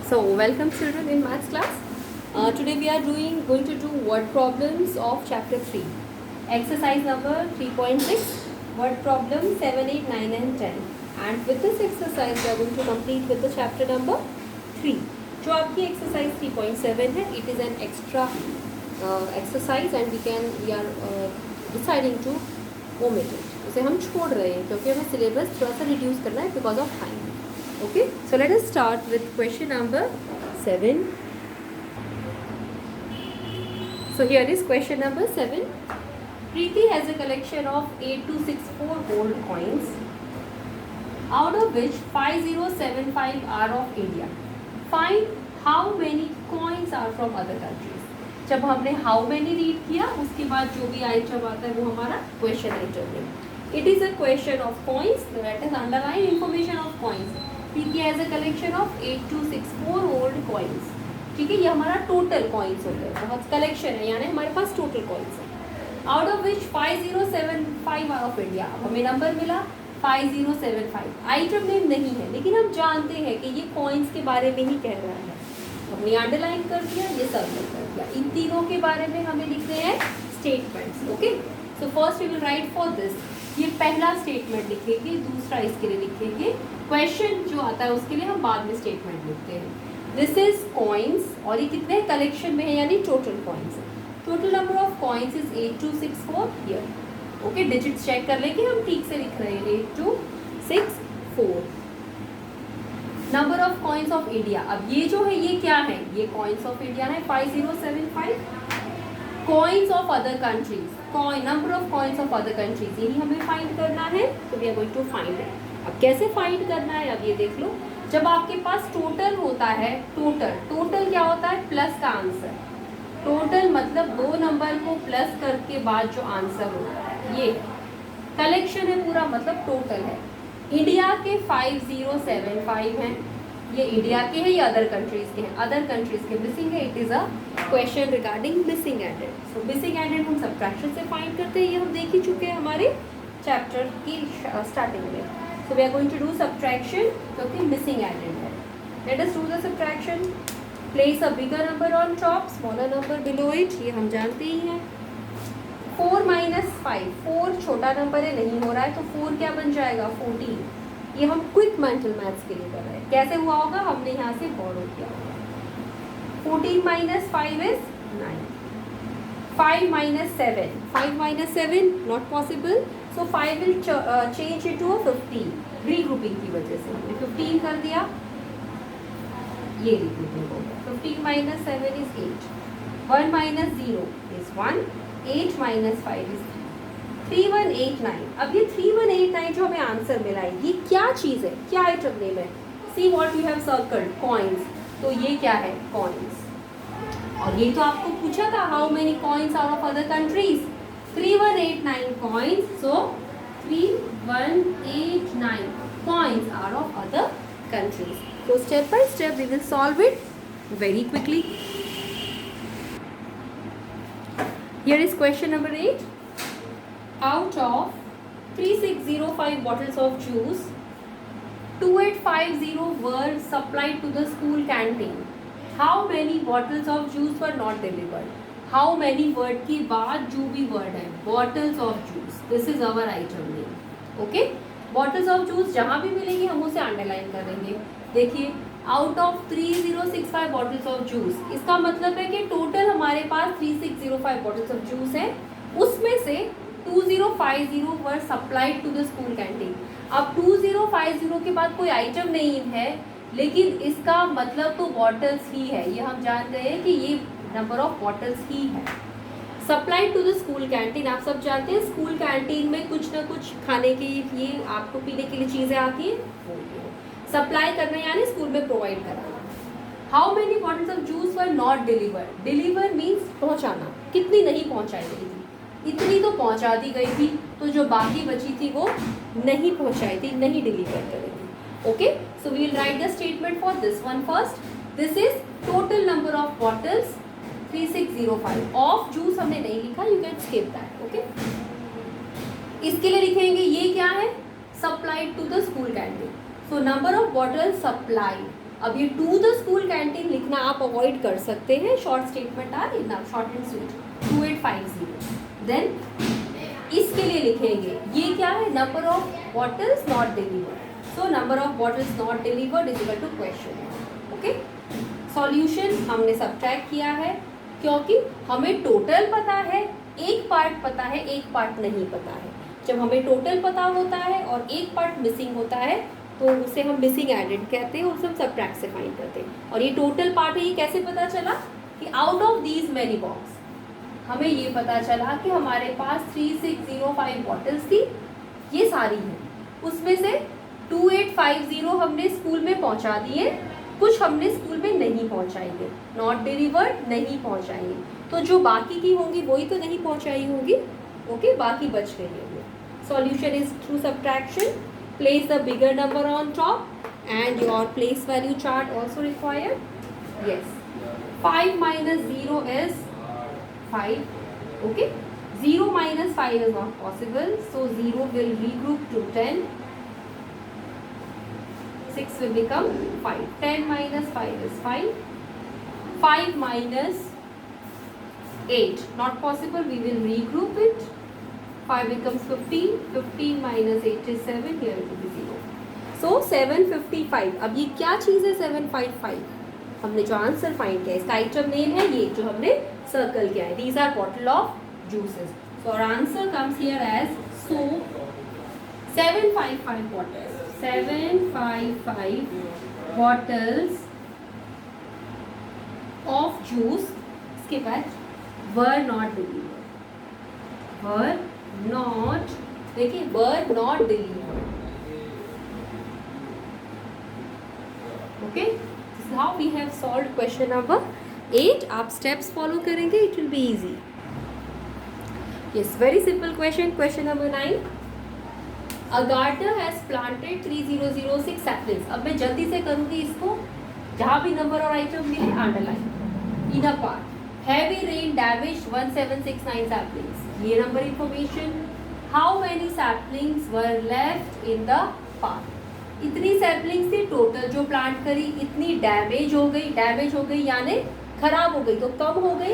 So, welcome children in maths class. Today we are going to do word problems of chapter 3. Exercise number 3.6, word problem 7, 8, 9 and 10. And with this exercise we are going to complete with the chapter number 3. जो आपकी exercise 3.7 है, it is an extra exercise and we are deciding to omit it. उसे हम छोड़ रहे हैं क्योंकि हमें syllabus थोड़ा सा reduce करना है because of time. Okay, so let us start with question number 7. So here is question number 7. Preeti has a collection of 8264 gold coins, out of which 5075 are of India. Find how many coins are from other countries. जब हमने how many read किया, उसके बाद जो भी item आता है वो हमारा question आइटम है. It is a question of coins. Let us underline information of coins. Preeti has a collection of 8264 old coins. ठीक है, ये हमारा टोटल कॉइन्स हो गए. बहुत कलेक्शन है, यानी हमारे पास टोटल कॉइन्स है. Out of which 5075 are of India. अब हमें नंबर मिला 5075. आइटम नेम नहीं है, लेकिन हम जानते हैं कि ये कॉइन्स के बारे में ही कह रहा है. हमने अंडरलाइन कर दिया, ये सर्कल कर दिया. इन तीनों के बारे में हमें लिखने हैं statements. Okay, so first we will write for this. ये पहला स्टेटमेंट लिखेंगे, दूसरा इसके लिए लिखेंगे. क्वेश्चन जो आता है उसके लिए हम बाद में स्टेटमेंट लिखते हैं. दिस इज कॉइन्स, और ये कितने कलेक्शन में है, यानी टोटल कॉइन्स है. Total number of coins is 8264 here. Okay, digits check कर लेंगे हम ठीक से लिख रहे हैं. 8264 number of coins of India. अब ये जो है ये क्या है, ये कॉइन्स ऑफ इंडिया है 5075. Coins of other countries, number of coins of other countries, यही हमें फाइंड करना है. तो we are going to find it. अब कैसे फाइंड करना है, अब ये देख लो. जब आपके पास टोटल होता है, टोटल क्या होता है, प्लस का आंसर. टोटल मतलब दो नंबर को प्लस करके बाद जो आंसर होता है, ये कलेक्शन है पूरा, मतलब टोटल है. इंडिया के 5075 हैं, ये इंडिया के हैं, ये अदर कंट्रीज के हैं. अदर कंट्रीज के मिसिंग है. It is a question regarding missing added. So missing added हम सब्ट्रैक्शन से फाइंड करते हैं. ये हम देख ही चुके हैं हमारे चैप्टर की स्टार्टिंग में. So we are going to do subtraction क्योंकि मिसिंग एडेड है. Let us do the subtraction. Place a bigger number on top, smaller number below it, ये हम जानते ही हैं. 4 माइनस 5, 4 छोटा नंबर है, नहीं हो रहा है, तो 4 क्या बन जाएगा, 14. ये हम क्विक मेंटल मैथ्स के लिए कर रहे हैं. कैसे हुआ होगा, हमने यहाँ से बोरो किया होगा. 14 minus 5 is 9. 5 minus 7, 5 minus 7 not possible. So 5 will change it to 15. Regrouping की वजह से हमने 15 कर दिया, ये रीग्रुपिंग हो गया. 15 minus 7 is 8. 1 minus 0 is 1. 8 minus 5 is 3189. अब ये 3189 जो हमें आंसर मिला है, ये क्या चीज़ है, क्या आइटम नेम है. See what you have circled, coins. तो ये क्या है, कॉइन्स. और ये तो आपको पूछा था how many coins are of other countries. 3189 coins. So 3189 coins are of other countries. So step by step we will solve it very quickly. Here is question number 8. Out of 3605 bottles of juice, 2850 were supplied to the school canteen. How many bottles of juice were not delivered? How many word के बाद जो भी word है, bottles of juice. This is our item name. Okay? Bottles of juice जहाँ भी मिलेंगे हम उसे अंडरलाइन करेंगे. देखिए, out of 3065 bottles of juice, इसका मतलब है कि टोटल हमारे पास 3605 बॉटल्स ऑफ जूस है. उसमें से 2050 were supplied to the school canteen. अब 2050 के बाद कोई आइटम नहीं है, लेकिन इसका मतलब तो बॉटल्स ही है. ये हम जान रहे हैं कि ये नंबर ऑफ बॉटल्स ही है. Supplied to the school canteen, आप सब जानते हैं स्कूल कैंटीन में कुछ ना कुछ खाने के लिए, आपको पीने के लिए चीज़ें आती हैं. सप्लाई करना यानी स्कूल में प्रोवाइड कराना. How many bottles of juice were not delivered. Deliver means पहुंचाना. कितनी नहीं पहुंचाई गई थी, इतनी तो पहुंचा दी गई थी, तो जो बाकी बची थी वो नहीं पहुंचाई थी, नहीं डिलीवर करी थी. Okay, so we will write the statement for this one first. This is total number of bottles 3605. Of juice हमने नहीं लिखा, you can skip that. Okay, इसके लिए लिखेंगे ये क्या है, supplied to the school canteen. So number of bottles supplied. अब ये to the school canteen लिखना आप अवॉइड कर सकते हैं. Short statement are enough, short and sweet. 2850. Then इसके लिए लिखेंगे ये क्या है, number of bottles not delivered. So number of bottles not delivered is equal to question. Okay, solution हमने सब्ट्रैक्ट किया है क्योंकि हमें टोटल पता है, एक पार्ट पता है, एक पार्ट नहीं पता है. जब हमें टोटल पता होता है और एक पार्ट मिसिंग होता है तो उसे हम मिसिंग एडेड कहते हैं और उसे हम सब्ट्रैक्ट से फाइंड करते हैं. और ये टोटल पार्ट है, ये कैसे पता चला कि out of these many box हमें ये पता चला कि हमारे पास 3605 बॉटल्स थी, ये सारी हैं. उसमें से 2850 हमने स्कूल में पहुंचा दिए, कुछ हमने स्कूल में नहीं पहुंचाएंगे, नॉट डिलीवर्ड नहीं पहुंचाएंगे. तो जो बाकी की होंगी वही तो नहीं पहुंचाई होंगी. ओके, बाकी बच गई होंगी. Solution is through subtraction. Place the bigger number on top and your place value chart also required. Yes, 5 minus 0 is 5. Okay, 0 minus 5 is not possible, so 0 will regroup to 10. 6 will become 5. 10 minus 5 is 5. 5 minus 8 not possible, we will regroup it. 5 becomes 15. 15 minus 8 is 7. Here it will be 0. So 755. अब ये क्या चीज़ है 755? हमने जो answer find किया, इसका item name है ये जो हमने सर्कल किया है. These are bottle of juices. So our answer comes here as so 755 bottles. 755 bottles of juice. इसके बाद were not delivered. Were not, देखिए were not delivered. Okay. How we have solved question number 8. आप steps follow करेंगे, it will be easy. Yes, very simple question. Question number 9. A gardener has planted 3006 saplings. अब मैं जल्दी से करूँगी इसको, जहाँ भी नंबर और आइटम मिले underline. In a part, heavy rain damaged 1769 saplings. ये number information. How many saplings were left in the park? इतनी सैपलिंग्स थी टोटल जो प्लांट करी, इतनी डैमेज हो गई यानी खराब हो गई तो कम हो गई.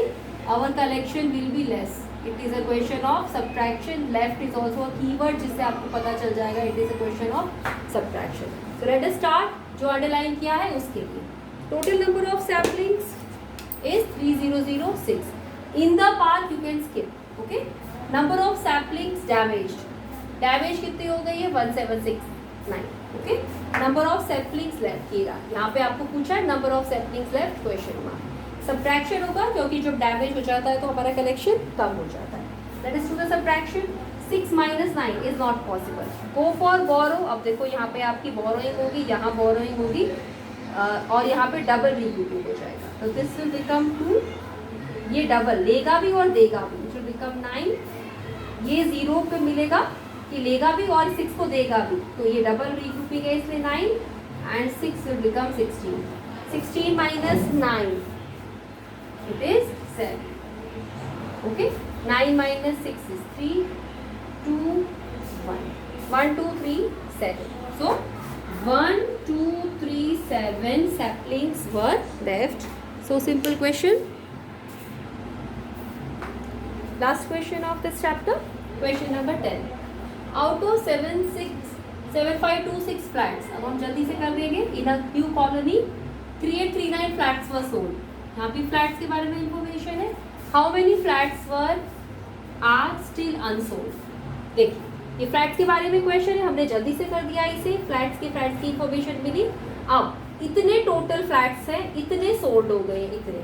Our collection will be less. It is a question of subtraction. Left is also a keyword जिससे आपको पता चल जाएगा it is a question of subtraction. So let us start. जो अंडरलाइन किया है उसके लिए total number of saplings is 3006. In the park you can skip. Okay, number of saplings damage कितनी हो गई है 1769. Okay, number of saplings left किया, यहाँ पे आपको पूछा है number of saplings left question mark. Subtraction होगा क्योंकि जब डैमेज हो जाता है तो हमारा कलेक्शन कम हो जाता है. Let us do the subtraction. 6 minus 9 is not possible. Go for borrow. अब देखो यहाँ पे आपकी बोरोइंग होगी, यहाँ बोरोइंग होगी और यहाँ पे डबल रिग्रूपिंग हो जाएगा. तो दिस विल बिकम 2. ये डबल लेगा भी और देगा भी, विच विल बिकम 9. ये 0 पे मिलेगा कि लेगा भी और 6 को देगा भी, तो ये डबल रीग्रुपिंग है इसलिए 9 and 6 will become 16. 16 minus 9 it is 7. Okay, 9 minus 6 is 3. 2 1 1 2 3 7. So 1 2 3 7 saplings were left. So simple question. Last question of this chapter. Question number 10. Out of 7526 flats, अब हम जल्दी से कर देंगे. In a new colony 3839 flats were sold. यहाँ भी flats के बारे में इंफॉर्मेशन है. How many flats were are still unsold. देखिए ये फ्लैट्स के बारे में क्वेश्चन है, हमने जल्दी से कर दिया इसे. फ्लैट्स की इंफॉर्मेशन मिली. अब इतने टोटल फ्लैट्स हैं, इतने सोल्ड हो गए इतने,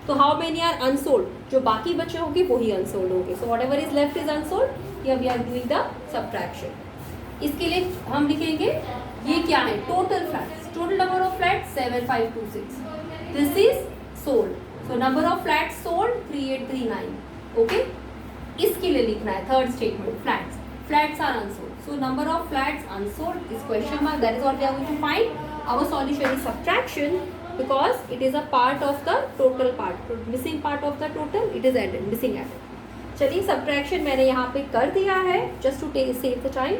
तो हाउ मेनी आर अनसोल्ड. जो बाकी बचे होंगे वही अनसोल्ड होंगे. So what ever is left is unsold. Here we are doing the subtraction. इसके लिए हम लिखेंगे ये क्या है total flats. Total number of flats 7526. This is sold. So number of flats sold 3839. Okay, इसके लिए लिखना है third statement flats are unsold. So number of flats unsold is question mark. That is what we are going to find. Our solution is subtraction because it is a part of the total part. Missing part of the total it is added, missing added. चलिए subtraction मैंने यहाँ पे कर दिया है just to save the time.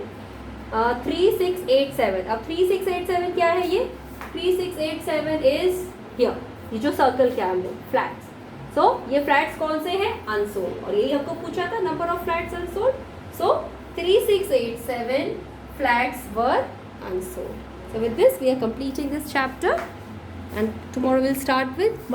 3687. अब 3687 क्या है ये? 3687 इज हियर, ये जो सर्कल क्या है फ्लैट्स. सो ये फ्लैट्स कौन से हैं? अनसोल्ड. और यही हमको पूछा था number of flats unsold. So 3687 flats were unsold. So with this we are completing this chapter, and tomorrow we'll start with